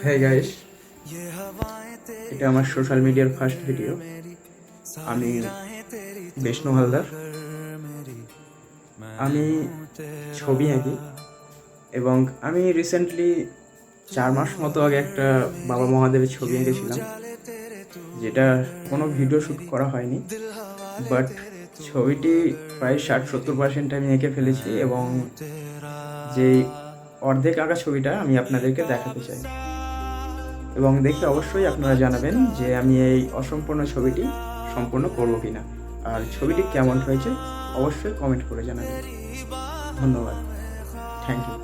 হ্যাঁ গাইস, এটা আমার সোশ্যাল মিডিয়ার ফার্স্ট ভিডিও। আমি বিষ্ণু হালদার। আমি ছবি আঁকি এবং আমি রিসেন্টলি 4 মাস মতো আগে একটা বাবা মহাদেবের ছবি এঁকেছিলাম, যেটা কোনো ভিডিও শ্যুট করা হয়নি। বাট ছবিটি প্রায় 60-70% আমি এঁকে ফেলেছি এবং যেই অর্ধেক আঁকা ছবিটা আমি আপনাদেরকে দেখাতে চাই এবং দেখে অবশ্যই আপনারা জানাবেন যে আমি এই অসম্পূর্ণ ছবিটি সম্পূর্ণ করব কিনা, আর ছবিটি কেমন হয়েছে অবশ্যই কমেন্ট করে জানাবেন। ধন্যবাদ। Thank you.